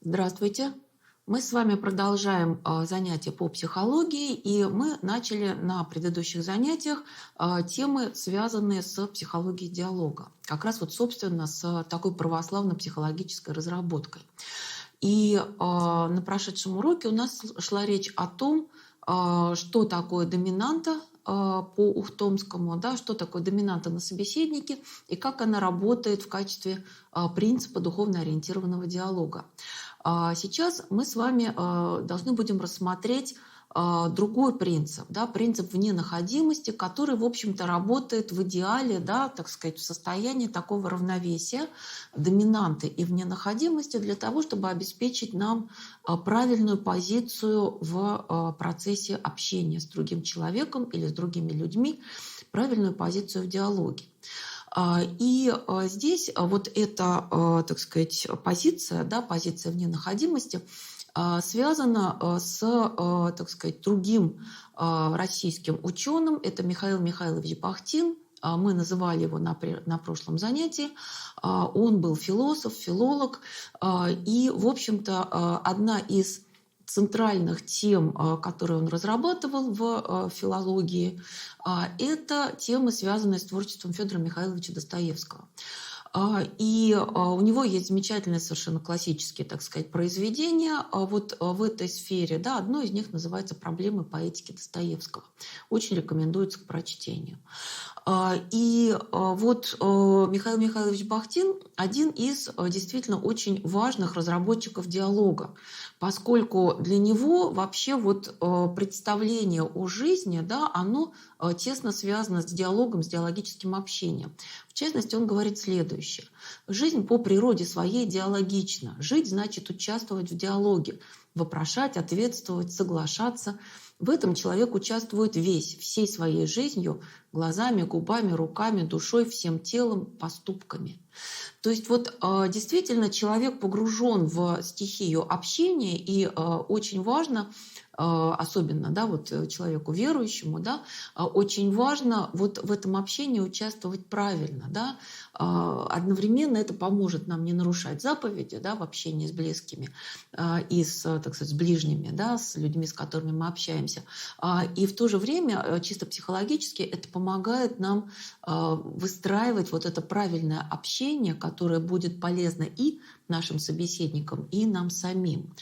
Здравствуйте. Мы с вами продолжаем занятия по психологии, и мы начали на предыдущих занятиях темы, связанные с психологией диалога. Как раз вот, собственно, с такой православно-психологической разработкой. И на прошедшем уроке у нас шла речь о том, что такое доминанта по Ухтомскому, да, что такое доминанта на собеседнике и как она работает в качестве принципа духовно ориентированного диалога. Сейчас мы с вами должны будем рассмотреть другой принцип, да, принцип вненаходимости, который, в общем-то, работает в идеале, да, так сказать, в состоянии такого равновесия доминанты и вненаходимости для того, чтобы обеспечить нам правильную позицию в процессе общения с другим человеком или с другими людьми, правильную позицию в диалоге. И здесь вот эта, так сказать, позиция, да, позиция вненаходимости связана с, так сказать, другим российским ученым. Это Михаил Михайлович Бахтин. Мы называли его на прошлом занятии. Он был философ, филолог. И, в общем-то, одна из центральных тем, которые он разрабатывал в филологии, это темы, связанные с творчеством Федора Михайловича Достоевского. И у него есть замечательные совершенно классические, так сказать, произведения вот в этой сфере. Да, одно из них называется «Проблемы поэтики Достоевского». Очень рекомендуется к прочтению. И вот Михаил Михайлович Бахтин один из действительно очень важных разработчиков диалога, поскольку для него вообще вот представление о жизни, да, оно тесно связано с диалогом, с диалогическим общением. В частности, он говорит следующее. Жизнь по природе своей диалогична. Жить значит участвовать в диалоге, вопрошать, ответствовать, соглашаться. В этом человек участвует весь, всей своей жизнью, глазами, губами, руками, душой, всем телом, поступками. То есть вот действительно человек погружен в стихию общения, и очень важно, особенно, да, вот человеку верующему, да, очень важно вот в этом общении участвовать правильно, да. Одновременно это поможет нам не нарушать заповеди, да, в общении с близкими и так сказать, с ближними, да, с людьми, с которыми мы общаемся. И в то же время чисто психологически это помогает нам выстраивать вот это правильное общение, которое будет полезно и нашим собеседникам, и нам самим.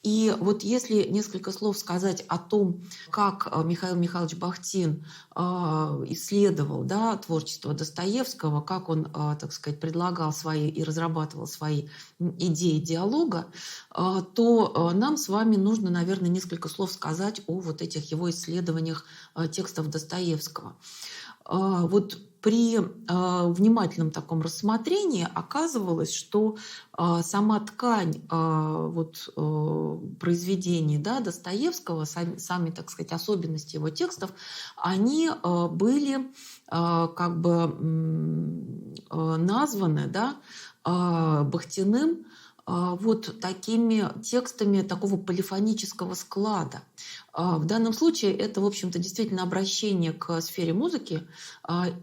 И вот если несколько слов сказать о том, как Михаил Михайлович Бахтин исследовал, да, творчество Достоевского, как он, так сказать, предлагал свои и разрабатывал свои идеи диалога, то нам с вами нужно, наверное, несколько слов сказать о вот этих его исследованиях текстов Достоевского. Вот при внимательном таком рассмотрении оказывалось, что сама ткань вот, произведений, да, Достоевского, сами, так сказать, особенности его текстов, они были как бы названы, да, Бахтиным вот такими текстами такого полифонического склада. В данном случае это, в общем-то, действительно обращение к сфере музыки.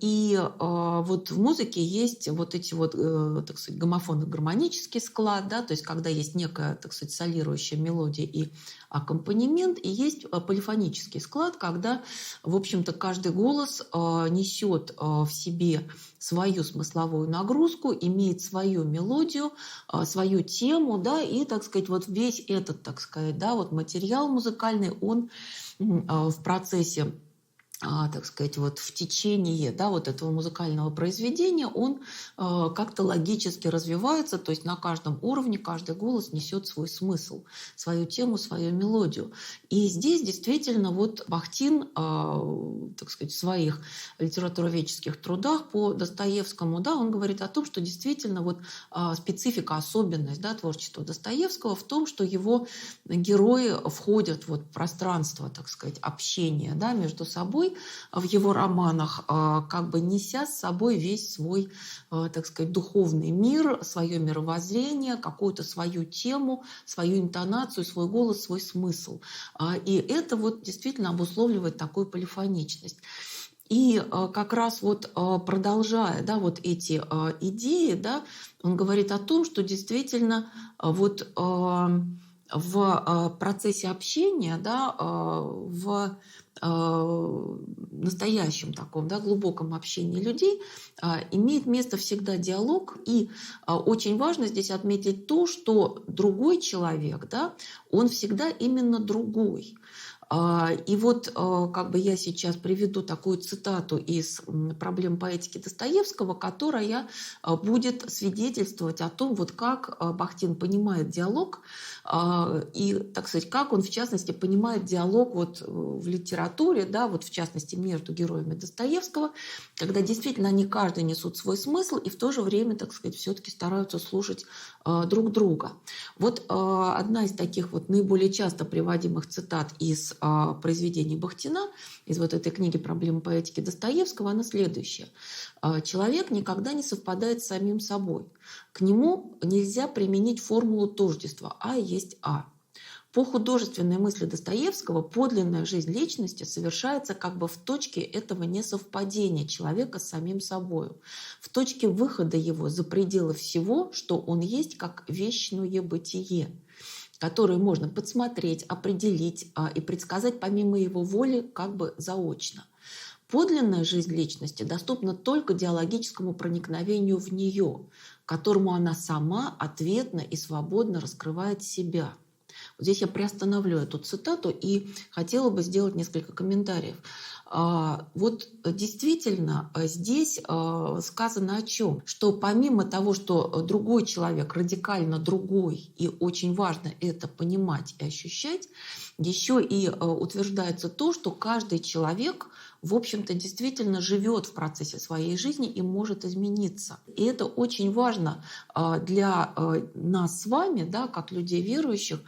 И вот в музыке есть вот эти вот, так сказать, гомофонно-гармонический склад, да, то есть когда есть некая, так сказать, солирующая мелодия и аккомпанемент, и есть полифонический склад, когда, в общем-то, каждый голос несет в себе свою смысловую нагрузку, имеет свою мелодию, свою тему, да, и, так сказать, вот весь этот, так сказать, да, вот материал музыкальный, он в процессе, так сказать, вот в течение, да, вот этого музыкального произведения он как-то логически развивается, то есть на каждом уровне каждый голос несет свой смысл, свою тему, свою мелодию. И здесь действительно вот Бахтин, так сказать, в своих литературоведческих трудах по Достоевскому, да, он говорит о том, что действительно вот специфика, особенность, да, творчества Достоевского в том, что его герои входят вот в пространство, так сказать, общения, да, между собой, в его романах, как бы неся с собой весь свой, так сказать, духовный мир, свое мировоззрение, какую-то свою тему, свою интонацию, свой голос, свой смысл. И это вот действительно обусловливает такую полифоничность. И как раз вот продолжая, да, вот эти идеи, да, он говорит о том, что действительно вот в процессе общения, да, в настоящем таком, да, глубоком общении людей имеет место всегда диалог. И очень важно здесь отметить то, что другой человек, да, он всегда именно другой. И вот как бы я сейчас приведу такую цитату из «Проблем поэтики» Достоевского, которая будет свидетельствовать о том, вот как Бахтин понимает диалог и, так сказать, как он, в частности, понимает диалог вот в литературе, да, вот в частности, между героями Достоевского, когда действительно они каждый несут свой смысл и в то же время, так сказать, все-таки стараются слушать друг друга. Вот одна из таких вот наиболее часто приводимых цитат из произведений Бахтина, из вот этой книги «Проблемы поэтики» Достоевского, она следующая. Человек никогда не совпадает с самим собой. К нему нельзя применить формулу тождества «а есть а». По художественной мысли Достоевского подлинная жизнь личности совершается как бы в точке этого несовпадения человека с самим собой, в точке выхода его за пределы всего, что он есть как вечное бытие, которое можно подсмотреть, определить и предсказать помимо его воли как бы заочно. Подлинная жизнь личности доступна только диалогическому проникновению в нее, которому она сама ответно и свободно раскрывает себя. Вот здесь я приостановлю эту цитату и хотела бы сделать несколько комментариев. Вот действительно здесь сказано о чем? Что помимо того, что другой человек радикально другой, и очень важно это понимать и ощущать, еще и утверждается то, что каждый человек, в общем-то, действительно живет в процессе своей жизни и может измениться. И это очень важно для нас с вами, да, как людей верующих,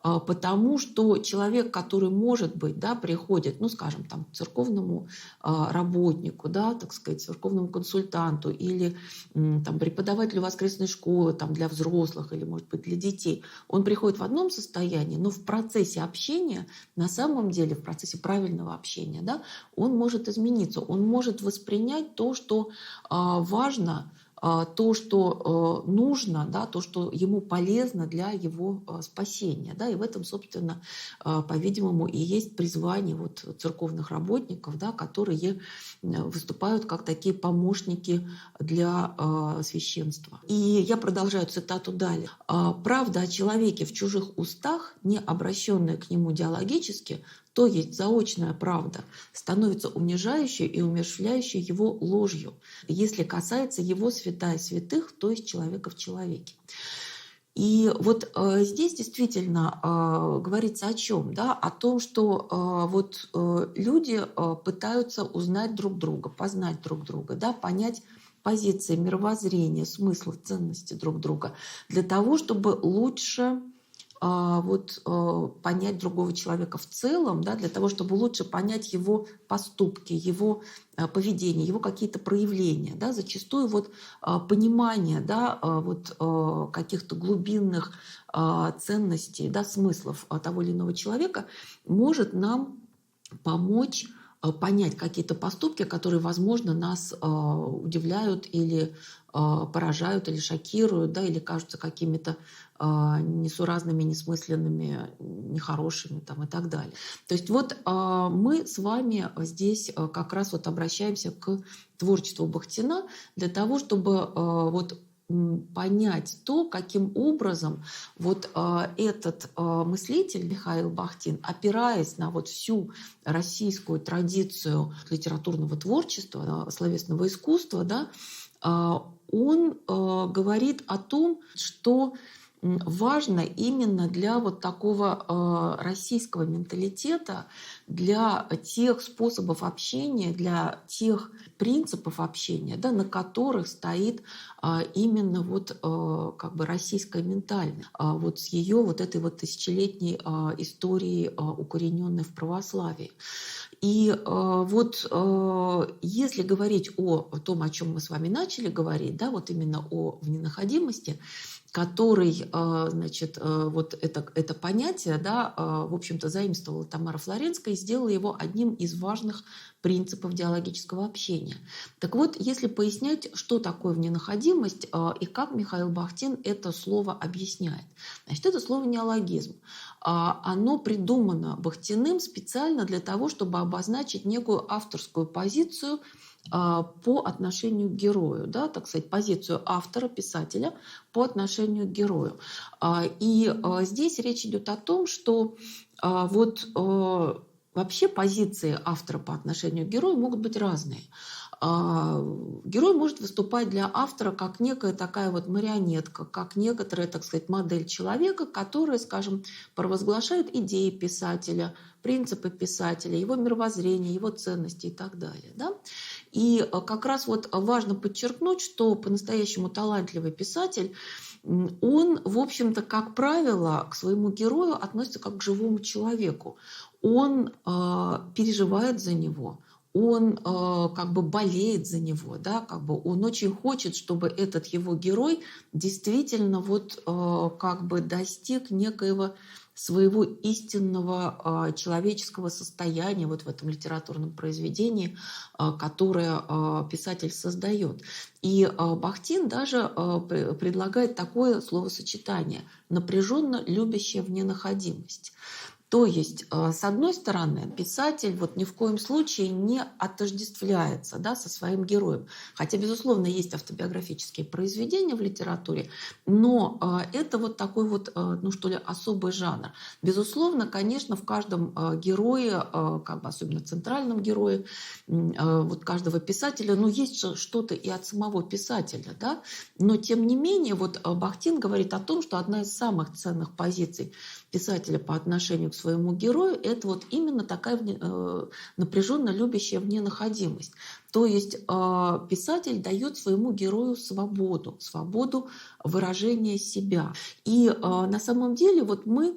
потому что человек, который, может быть, да, приходит, ну, скажем, там, к церковному работнику, да, так сказать, церковному консультанту или там, преподавателю воскресной школы там, для взрослых или, может быть, для детей, он приходит в одном состоянии, но в процессе общения, на самом деле, в процессе правильного общения, да, он может измениться, он может воспринять то, что важно, то, что нужно, да, то, что ему полезно для его спасения. Да, и в этом, собственно, по-видимому, и есть призвание вот церковных работников, да, которые выступают как такие помощники для священства. И я продолжаю цитату далее. «Правда о человеке в чужих устах, не обращенная к нему диалогически, то есть заочная правда, становится унижающей и умерщвляющей его ложью, если касается его святая святых, то есть человека в человеке». И вот здесь действительно говорится о чем? Да? О том, что вот люди пытаются узнать друг друга, познать друг друга, да? Понять позиции, мировоззрения, смысл, ценности друг друга для того, чтобы лучше понять другого человека в целом, да, для того, чтобы лучше понять его поступки, его поведение, его какие-то проявления. Да, зачастую вот понимание, да, каких-то глубинных ценностей, да, смыслов того или иного человека может нам помочь понять какие-то поступки, которые, возможно, нас удивляют или поражают, или шокируют, да, или кажутся какими-то несуразными, несмысленными, нехорошими там, и так далее. То есть вот мы с вами здесь как раз вот обращаемся к творчеству Бахтина для того, чтобы вот понять то, каким образом вот этот мыслитель Михаил Бахтин, опираясь на вот всю российскую традицию литературного творчества, словесного искусства, да, он говорит о том, что важно именно для вот такого российского менталитета, для тех способов общения, для тех принципов общения, да, на которых стоит именно вот как бы российская ментальность, вот с ее вот этой вот тысячелетней историей, укорененной в православии. И вот если говорить о том, о чем мы с вами начали говорить, да, вот именно о вненаходимости, который, значит, вот это понятие, да, в общем-то, заимствовала Тамара Флоренская и сделала его одним из важных принципов диалогического общения. Так вот, если пояснять, что такое вненаходимость и как Михаил Бахтин это слово объясняет. Значит, это слово неологизм. Оно придумано Бахтиным специально для того, чтобы обозначить некую авторскую позицию по отношению к герою, да, так сказать, позицию автора, писателя по отношению к герою. Здесь речь идет о том, что вообще позиции автора по отношению к герою могут быть разные. Герой может выступать для автора как некая такая вот марионетка, как некоторая, так сказать, модель человека, которая, скажем, провозглашает идеи писателя, принципы писателя, его мировоззрение, его ценности и так далее. Да? И как раз вот важно подчеркнуть, что по-настоящему талантливый писатель, он, в общем-то, как правило, к своему герою относится как к живому человеку. Он переживает за него, он как бы болеет за него, да, как бы он очень хочет, чтобы этот его герой действительно как бы достиг некоего своего истинного человеческого состояния в этом литературном произведении, которое писатель создает. И Бахтин даже предлагает такое словосочетание «напряженно любящая вненаходимость». То есть, с одной стороны, писатель ни в коем случае не отождествляется, да, со своим героем. Хотя, безусловно, есть автобиографические произведения в литературе, но это такой особый жанр. Безусловно, конечно, в каждом герое, как бы особенно центральном герое, каждого писателя, есть что-то и от самого писателя, да, но тем не менее, Бахтин говорит о том, что одна из самых ценных позиций писателя по отношению к своему герою – это именно такая напряженно любящая вненаходимость. То есть писатель дает своему герою свободу выражения себя. И на самом деле мы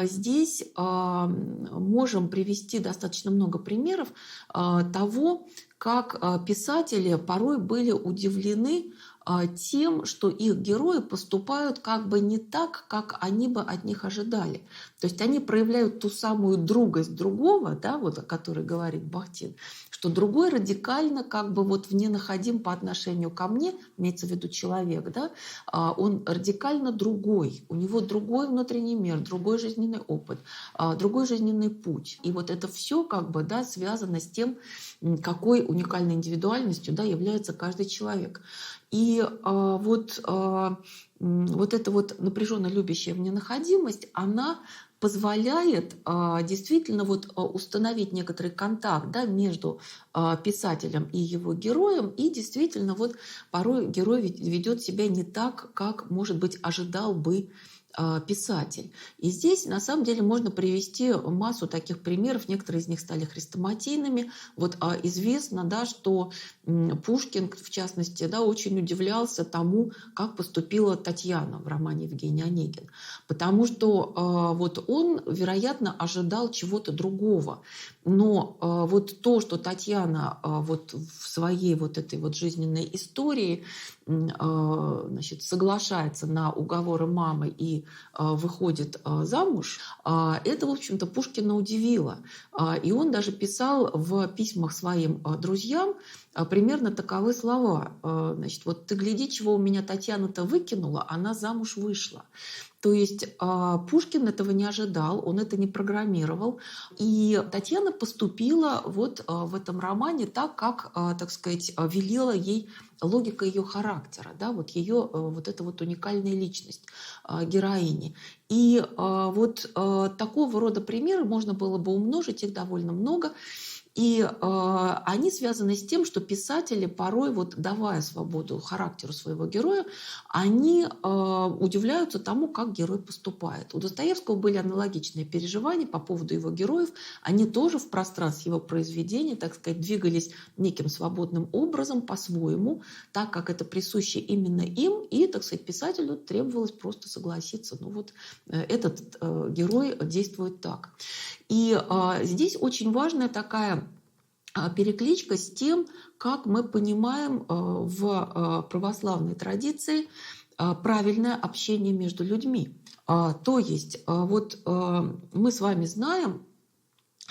здесь можем привести достаточно много примеров того, как писатели порой были удивлены тем, что их герои поступают как бы не так, как они бы от них ожидали. То есть они проявляют ту самую другость другого, да, о которой говорит Бахтин, что другой радикально как бы вненаходим по отношению ко мне, имеется в виду человек, да, он радикально другой, у него другой внутренний мир, другой жизненный опыт, другой жизненный путь. И это все как бы, да, связано с тем, какой уникальной индивидуальностью, да, является каждый человек. И эта напряженно любящая вненаходимость, она позволяет действительно установить некоторый контакт, да, между писателем и его героем, и действительно порой герой ведет себя не так, как, может быть, ожидал бы писатель. И здесь, на самом деле, можно привести массу таких примеров. Некоторые из них стали хрестоматийными. Известно, да, что Пушкин, в частности, да, очень удивлялся тому, как поступила Татьяна в романе Евгений Онегин. Потому что он, вероятно, ожидал чего-то другого. Но то, что Татьяна в своей этой жизненной истории соглашается на уговоры мамы и выходит замуж, это, в общем-то, Пушкина удивило. И он даже писал в письмах своим друзьям примерно таковы слова. Ты гляди, чего у меня Татьяна-то выкинула, она замуж вышла. То есть Пушкин этого не ожидал, он это не программировал. И Татьяна поступила в этом романе так, как, так сказать, велела ей логика ее характера, да, ее эта уникальная личность героини. И такого рода примеры можно было бы умножить, их довольно много. И они связаны с тем, что писатели порой, давая свободу характеру своего героя, они удивляются тому, как герой поступает. У Достоевского были аналогичные переживания по поводу его героев. Они тоже в пространстве его произведений, так сказать, двигались неким свободным образом по-своему, так как это присуще именно им. И, так сказать, писателю требовалось просто согласиться. Этот герой действует так. И здесь очень важная такая перекличка с тем, как мы понимаем в православной традиции правильное общение между людьми. То есть мы с вами знаем,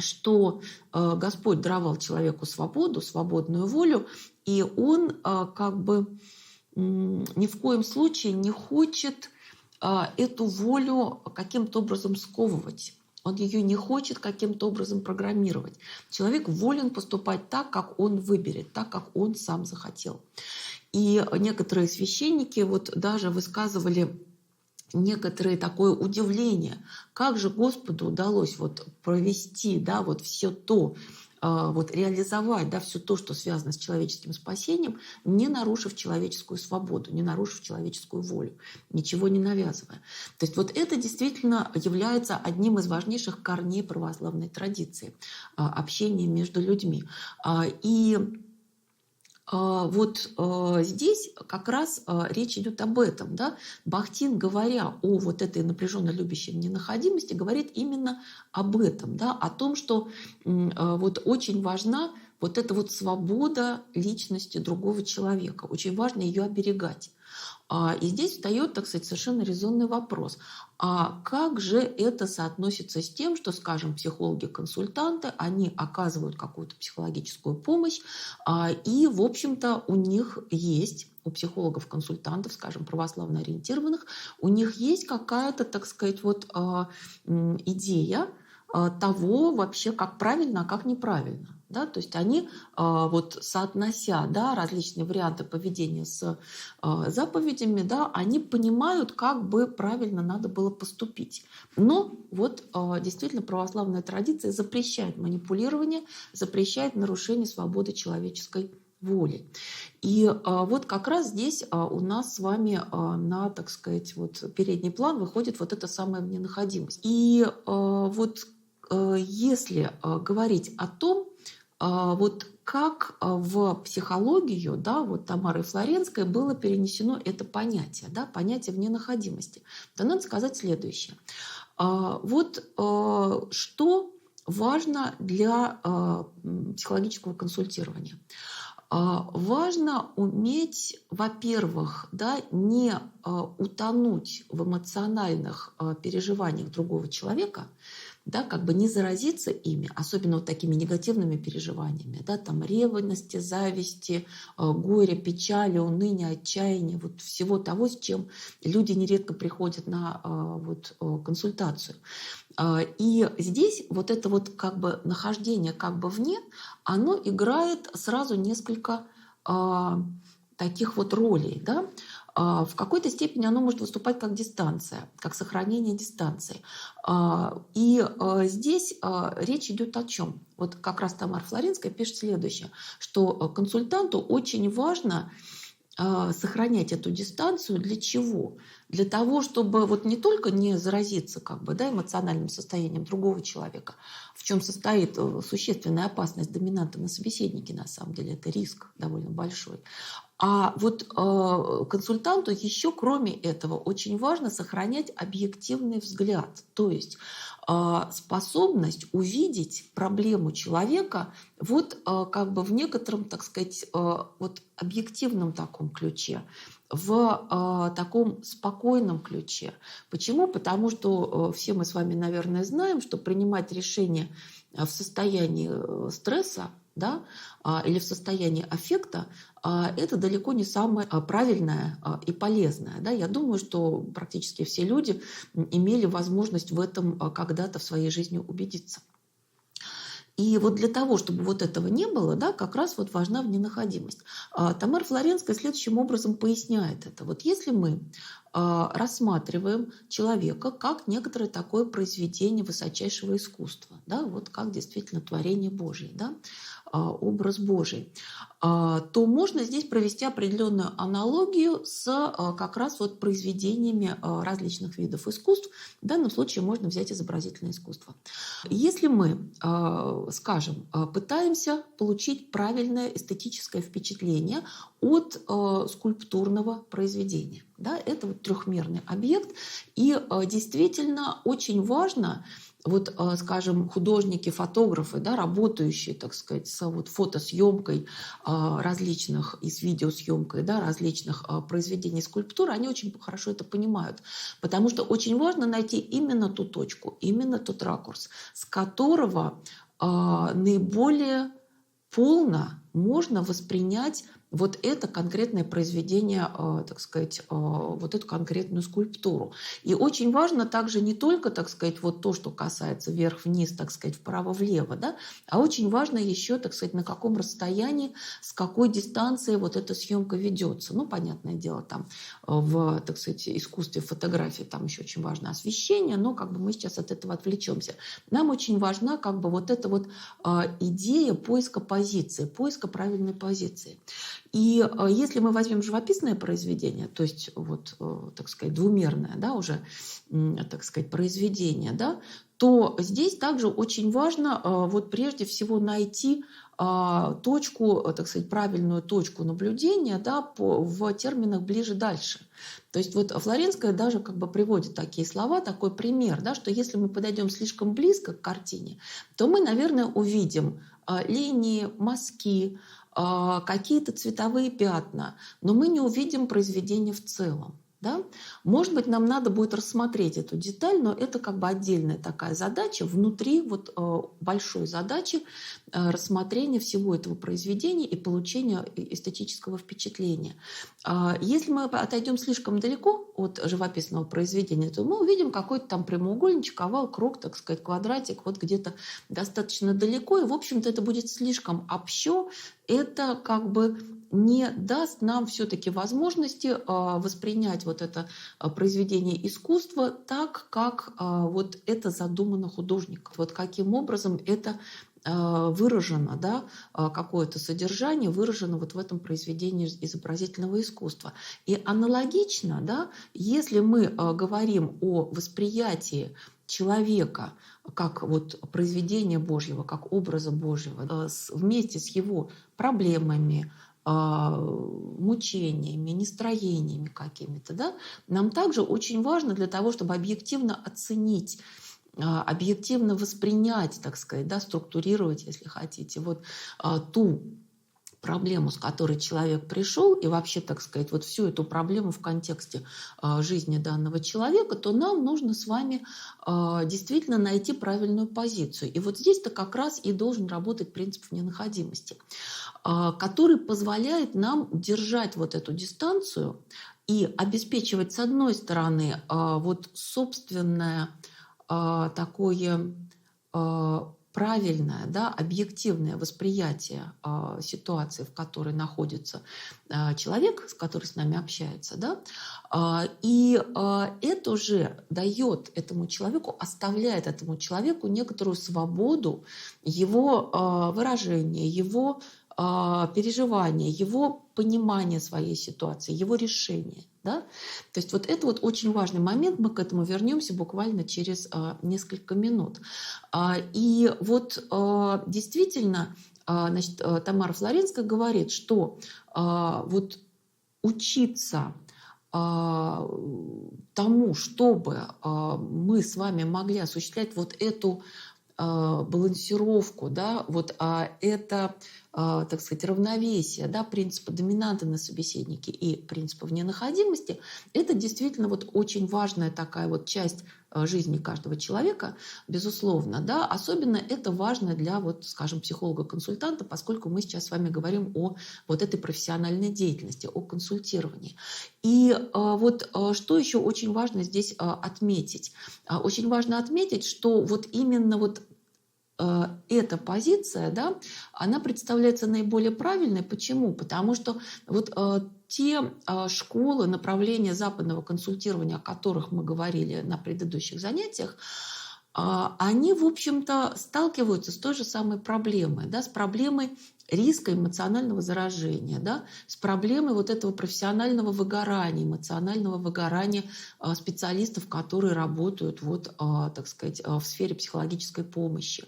что Господь даровал человеку свободу, свободную волю, и он как бы ни в коем случае не хочет эту волю каким-то образом сковывать. Он ее не хочет каким-то образом программировать. Человек волен поступать так, как он выберет, так, как он сам захотел. И некоторые священники вот даже высказывали некоторое такое удивление, как же Господу удалось вот провести, да, вот все то, вот реализовать, да, все то, что связано с человеческим спасением, не нарушив человеческую свободу, не нарушив человеческую волю, ничего не навязывая. То есть вот это действительно является одним из важнейших корней православной традиции, общения между людьми. И вот здесь как раз речь идет об этом. Да? Бахтин, говоря о вот этой напряженно любящей ненаходимости, говорит именно об этом, да? О том, что вот очень важна вот эта вот свобода личности другого человека. Очень важно ее оберегать. И здесь встает, так сказать, совершенно резонный вопрос. А как же это соотносится с тем, что, скажем, психологи-консультанты, они оказывают какую-то психологическую помощь, и, в общем-то, у них есть, у психологов-консультантов, скажем, православно ориентированных, у них есть какая-то, так сказать, вот идея того вообще, как правильно, а как неправильно. Да? То есть они, вот, соотнося, да, различные варианты поведения с заповедями, да, они понимают, как бы правильно надо было поступить. Но вот действительно православная традиция запрещает манипулирование, запрещает нарушение свободы человеческой воли. И вот как раз здесь у нас с вами на, так сказать, вот передний план выходит вот эта самая ненаходимость. И вот если говорить о том, вот как в психологию, да, вот Тамары Флоренской было перенесено это понятие, да, понятие вненаходимости, то надо сказать следующее. Вот что важно для психологического консультирования. Важно уметь, во-первых, да, не утонуть в эмоциональных переживаниях другого человека, да, как бы не заразиться ими, особенно вот такими негативными переживаниями, да, там ревности, зависти, горя, печали, уныния, отчаяния, вот всего того, с чем люди нередко приходят на вот, консультацию. И здесь вот это вот как бы нахождение как бы вне, оно играет сразу несколько таких вот ролей, да. В какой-то степени оно может выступать как дистанция, как сохранение дистанции. И здесь речь идет о чем? Вот как раз Тамара Флоренская пишет следующее, что консультанту очень важно сохранять эту дистанцию. Для чего? Для того, чтобы вот не только не заразиться как бы, да, эмоциональным состоянием другого человека, в чем состоит существенная опасность доминанта на собеседнике, на самом деле, это риск довольно большой. А вот консультанту еще, кроме этого, очень важно сохранять объективный взгляд, то есть способность увидеть проблему человека вот как бы в некотором, так сказать, вот объективном таком ключе, в таком спокойном ключе. Почему? Потому что все мы с вами, наверное, знаем, что принимать решение в состоянии стресса, да, или в состоянии аффекта, это далеко не самое правильное и полезное. Да. Я думаю, что практически все люди имели возможность в этом когда-то в своей жизни убедиться. И вот для того, чтобы вот этого не было, да, как раз вот важна вненаходимость. Тамара Флоренская следующим образом поясняет это. Вот если мы рассматриваем человека как некоторое такое произведение высочайшего искусства, да, вот как действительно творение Божье, да, образ Божий, то можно здесь провести определенную аналогию с как раз вот произведениями различных видов искусств. В данном случае можно взять изобразительное искусство. Если мы, скажем, пытаемся получить правильное эстетическое впечатление от скульптурного произведения, да, это вот трехмерный объект, и действительно очень важно, вот, скажем, художники, фотографы, да, работающие, так сказать, с вот фотосъемкой различных и с видеосъемкой, да, различных произведений скульптуры, они очень хорошо это понимают, потому что очень важно найти именно ту точку, именно тот ракурс, с которого наиболее полно можно воспринять вот это конкретное произведение, так сказать, вот эту конкретную скульптуру. И очень важно также не только, так сказать, вот то, что касается вверх-вниз, так сказать, вправо-влево, да, а очень важно еще, так сказать, на каком расстоянии, с какой дистанции вот эта съемка ведется. Ну, понятное дело, там в, так сказать, искусстве фотографии там еще очень важно освещение, но как бы мы сейчас от этого отвлечемся. Нам очень важна как бы вот эта вот идея поиска позиции, поиска правильной позиции. И если мы возьмем живописное произведение, то есть вот, так сказать, двумерное, да, уже, так сказать, произведение, да, то здесь также очень важно вот прежде всего найти точку, так сказать, правильную точку наблюдения, да, в терминах ближе-дальше. То есть вот Флоренская даже как бы приводит такие слова, такой пример, да, что если мы подойдем слишком близко к картине, то мы, наверное, увидим линии, мазки, какие-то цветовые пятна, но мы не увидим произведение в целом. Да? Может быть, нам надо будет рассмотреть эту деталь, но это как бы отдельная такая задача внутри вот большой задачи рассмотрения всего этого произведения и получения эстетического впечатления. Если мы отойдем слишком далеко от живописного произведения, то мы увидим какой-то там прямоугольничек, овал, круг, так сказать, квадратик, вот где-то достаточно далеко, и, в общем-то, это будет слишком общо, это как бы не даст нам все-таки возможности воспринять вот это произведение искусства так, как вот это задумано художником. Вот каким образом это выражено, да, какое-то содержание выражено вот в этом произведении изобразительного искусства. И аналогично, да, если мы говорим о восприятии человека как вот произведения Божьего, как образа Божьего, вместе с его проблемами, мучениями, нестроениями какими-то, да, нам также очень важно для того, чтобы объективно оценить, объективно воспринять, так сказать, да, структурировать, если хотите, вот ту проблему, с которой человек пришел, и вообще, так сказать, вот всю эту проблему в контексте жизни данного человека, то нам нужно с вами действительно найти правильную позицию. И вот здесь-то как раз и должен работать принцип ненаходимости, который позволяет нам держать вот эту дистанцию и обеспечивать, с одной стороны, вот собственное такое правильное, да, объективное восприятие ситуации, в которой находится человек, с которым с нами общается, да, и это уже дает этому человеку, оставляет этому человеку некоторую свободу его выражения, его переживания, его понимания своей ситуации, его решения. Да? То есть вот это вот очень важный момент, мы к этому вернемся буквально через несколько минут. И вот действительно, значит, Тамара Флоренская говорит, что вот учиться тому, чтобы мы с вами могли осуществлять вот эту балансировку, да, вот это, так сказать, равновесие, да, принципа доминанты на собеседнике и принципа ненаходимости, это действительно вот очень важная такая вот часть жизни каждого человека, безусловно, да, особенно это важно для, вот, скажем, психолога-консультанта, поскольку мы сейчас с вами говорим о вот этой профессиональной деятельности, о консультировании. И вот что еще очень важно здесь отметить? Очень важно отметить, что вот именно вот эта позиция, да, она представляется наиболее правильной. Почему? Потому что вот те школы, направления западного консультирования, о которых мы говорили на предыдущих занятиях, они, в общем-то, сталкиваются с той же самой проблемой, да, с проблемой риска эмоционального заражения, да, с проблемой вот этого профессионального выгорания, эмоционального выгорания специалистов, которые работают вот, так сказать, в сфере психологической помощи.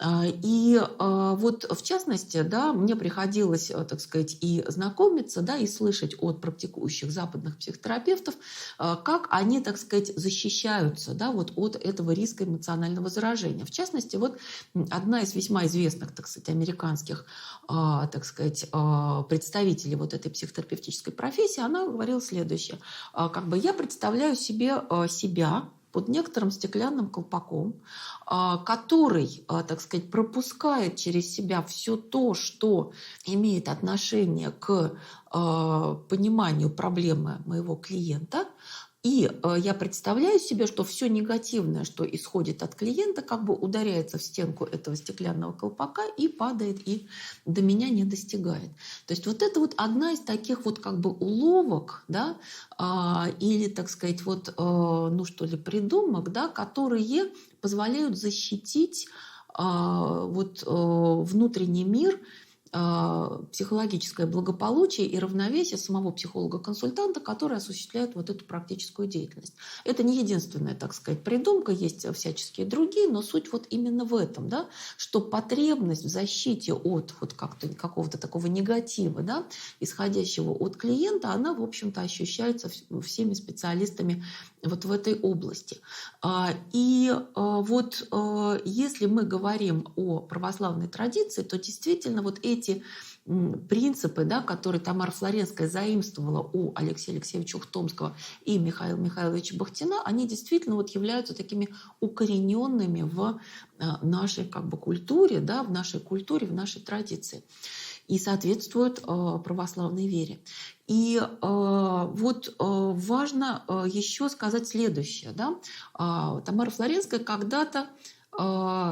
И вот в частности, да, мне приходилось, так сказать, и знакомиться, да, и слышать от практикующих западных психотерапевтов, как они, так сказать, защищаются, да, вот от этого риска эмоционального заражения. В частности, вот одна из весьма известных, так сказать, американских, так сказать, представителей вот этой психотерапевтической профессии, она говорила следующее. Как бы я представляю себе себя, под некоторым стеклянным колпаком, который, так сказать, пропускает через себя все то, что имеет отношение к пониманию проблемы моего клиента. И я представляю себе, что все негативное, что исходит от клиента, как бы ударяется в стенку этого стеклянного колпака и падает, и до меня не достигает. То есть вот это вот одна из таких вот как бы уловок, да, или, так сказать, вот, ну что ли, придумок, да, которые позволяют защитить вот внутренний мир, психологическое благополучие и равновесие самого психолога-консультанта, который осуществляет вот эту практическую деятельность. Это не единственная, так сказать, придумка, есть всяческие другие, но суть вот именно в этом, да, что потребность в защите от вот какого-то такого негатива, да, исходящего от клиента, она, в общем-то, ощущается всеми специалистами вот в этой области. И вот если мы говорим о православной традиции, то действительно вот эти принципы, да, которые Тамара Флоренская заимствовала у Алексея Алексеевича Ухтомского и Михаила Михайловича Бахтина, они действительно вот являются такими укорененными в нашей как бы культуре, да, в нашей культуре, в нашей традиции и соответствуют православной вере. И вот важно еще сказать следующее. Да? Тамара Флоренская когда-то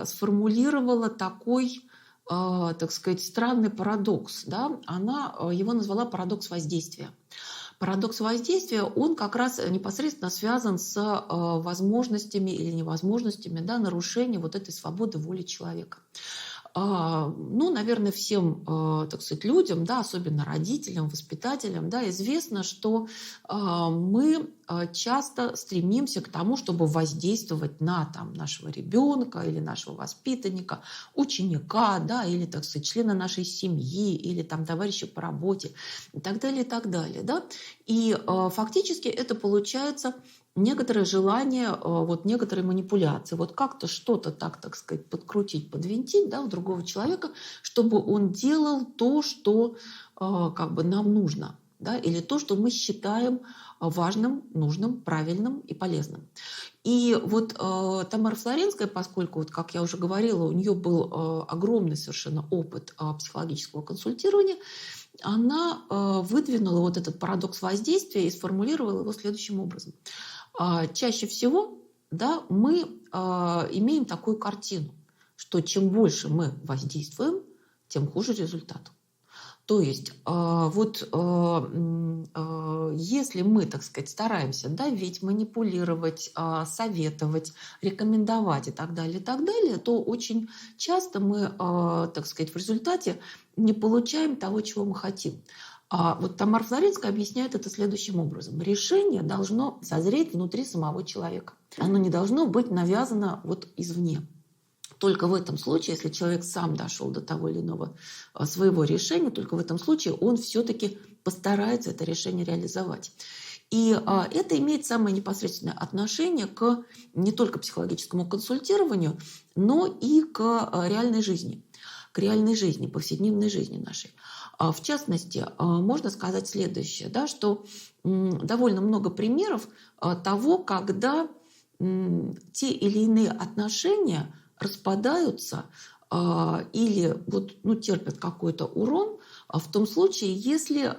сформулировала такой, так сказать, странный парадокс. Да? Она его назвала парадокс воздействия. Парадокс воздействия, он как раз непосредственно связан с возможностями или невозможностями, да, нарушения вот этой свободы воли человека. Ну, наверное, всем, так сказать, людям, да, особенно родителям, воспитателям, да, известно, что мы часто стремимся к тому, чтобы воздействовать на там, нашего ребенка или нашего воспитанника, ученика, да, или, так сказать, члена нашей семьи, или там, товарища по работе и так далее, и так далее. Да? И фактически это получается некоторое желание, вот некоторые манипуляции, вот как-то что-то так сказать, подкрутить, подвинтить, да, у другого человека, чтобы он делал то, что как бы нам нужно, да, или то, что мы считаем важным, нужным, правильным и полезным. И вот Тамара Флоренская, поскольку, вот, как я уже говорила, у нее был огромный совершенно опыт психологического консультирования, она выдвинула вот этот парадокс воздействия и сформулировала его следующим образом. Чаще всего, да, мы имеем такую картину, что чем больше мы воздействуем, тем хуже результат. То есть вот если мы, так сказать, стараемся давить, манипулировать, советовать, рекомендовать и так далее, то очень часто мы, так сказать, в результате не получаем того, чего мы хотим. Вот Тамара Флоренская объясняет это следующим образом. Решение должно созреть внутри самого человека. Оно не должно быть навязано вот извне. Только в этом случае, если человек сам дошел до того или иного своего решения, только в этом случае он все-таки постарается это решение реализовать. И это имеет самое непосредственное отношение к не только психологическому консультированию, но и к реальной жизни, повседневной жизни нашей. В частности, можно сказать следующее, да, что довольно много примеров того, когда те или иные отношения распадаются или вот, ну, терпят какой-то урон в том случае, если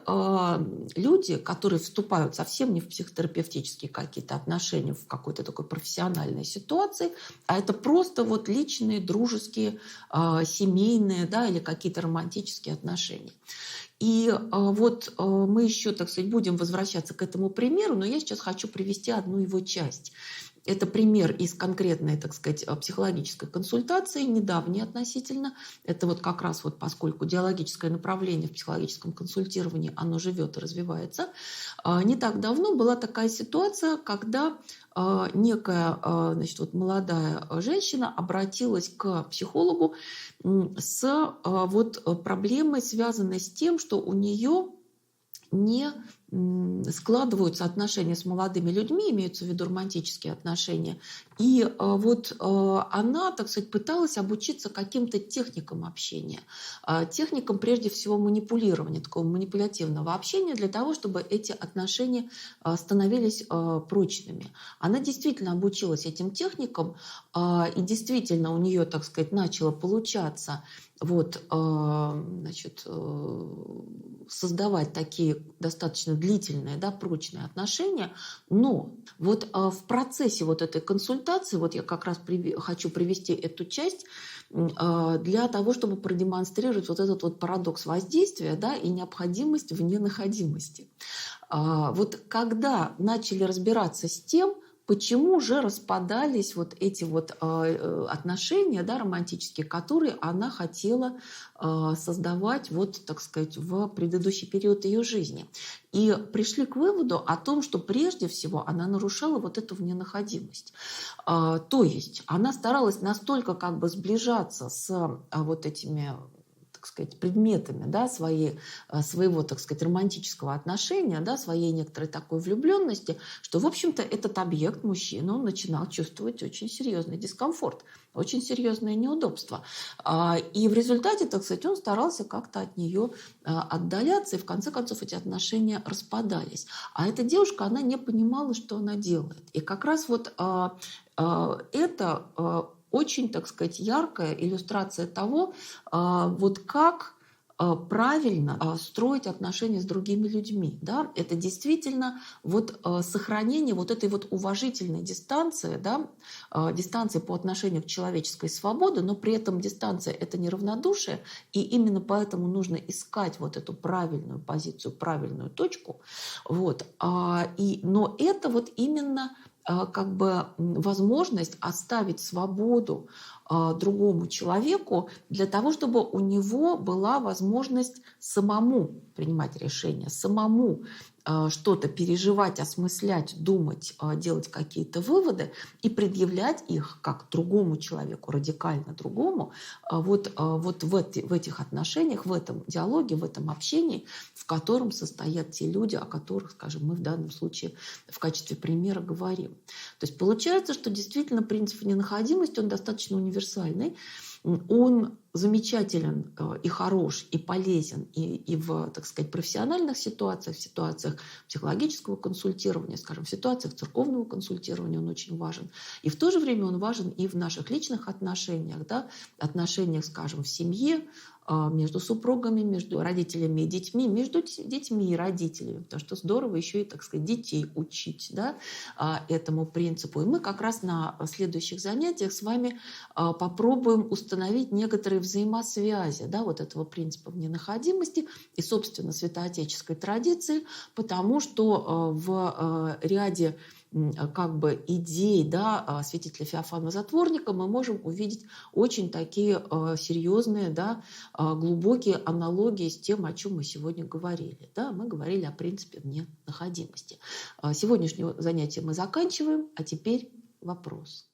люди, которые вступают совсем не в психотерапевтические какие-то отношения, в какой-то такой профессиональной ситуации, а это просто вот личные, дружеские, семейные, да, или какие-то романтические отношения. И вот мы еще, так сказать, будем возвращаться к этому примеру, но я сейчас хочу привести одну его часть. Это пример из конкретной, так сказать, психологической консультации, недавней относительно. Это вот как раз вот поскольку диалогическое направление в психологическом консультировании, оно живет и развивается. Не так давно была такая ситуация, когда некая, значит, вот молодая женщина обратилась к психологу с вот проблемой, связанной с тем, что у нее не складываются отношения с молодыми людьми, имеются в виду романтические отношения. И вот она, так сказать, пыталась обучиться каким-то техникам общения, техникам, прежде всего, манипулирования, такого манипулятивного общения для того, чтобы эти отношения становились прочными. Она действительно обучилась этим техникам, и действительно у нее, так сказать, начало получаться вот, значит, создавать такие достаточно длительные, да, прочные отношения, но вот в процессе вот этой консультации, вот я как раз хочу привести эту часть для того, чтобы продемонстрировать вот этот вот парадокс воздействия, да, и необходимость в ненаходимости. Вот когда начали разбираться с тем, почему же распадались вот эти вот отношения, да, романтические, которые она хотела создавать, вот, так сказать, в предыдущий период ее жизни. И пришли к выводу о том, что прежде всего она нарушала вот эту ненаходимость. То есть она старалась настолько как бы сближаться с вот этими, так сказать, предметами, да, своего, так сказать, романтического отношения, да, своей некоторой такой влюбленности, что, в общем-то, этот объект, мужчина, он начинал чувствовать очень серьезный дискомфорт, очень серьезное неудобство. И в результате, так сказать, он старался как-то от нее отдаляться, и в конце концов эти отношения распадались. А эта девушка, она не понимала, что она делает. И как раз вот это очень, так сказать, яркая иллюстрация того, вот как правильно строить отношения с другими людьми. Да? Это действительно вот сохранение вот этой вот уважительной дистанции, да? Дистанции по отношению к человеческой свободе, но при этом дистанция – это не равнодушие, и именно поэтому нужно искать вот эту правильную позицию, правильную точку. Вот. Но это вот именно как бы возможность оставить свободу другому человеку для того, чтобы у него была возможность самому принимать решения, самому что-то переживать, осмыслять, думать, делать какие-то выводы и предъявлять их как другому человеку, радикально другому, вот в этих отношениях, в этом диалоге, в этом общении, в котором состоят те люди, о которых, скажем, мы в данном случае в качестве примера говорим. То есть получается, что действительно принцип ненаходимости, он достаточно универсальный, он замечателен и хорош, и полезен и в, так сказать, профессиональных ситуациях, в ситуациях психологического консультирования, скажем, в ситуациях церковного консультирования он очень важен. И в то же время он важен и в наших личных отношениях, да, отношениях, скажем, в семье, между супругами, между родителями и детьми, между детьми и родителями. Потому что здорово еще и, так сказать, детей учить, да, этому принципу. И мы как раз на следующих занятиях с вами попробуем установить некоторые взаимосвязи, да, вот этого принципа ненаходимости и, собственно, святоотеческой традиции, потому что в ряде как бы идей, да, святителя Феофана Затворника мы можем увидеть очень такие серьезные, да, глубокие аналогии с тем, о чем мы сегодня говорили. Да? Мы говорили о принципе ненаходимости. Сегодняшнее занятие мы заканчиваем, а теперь вопрос.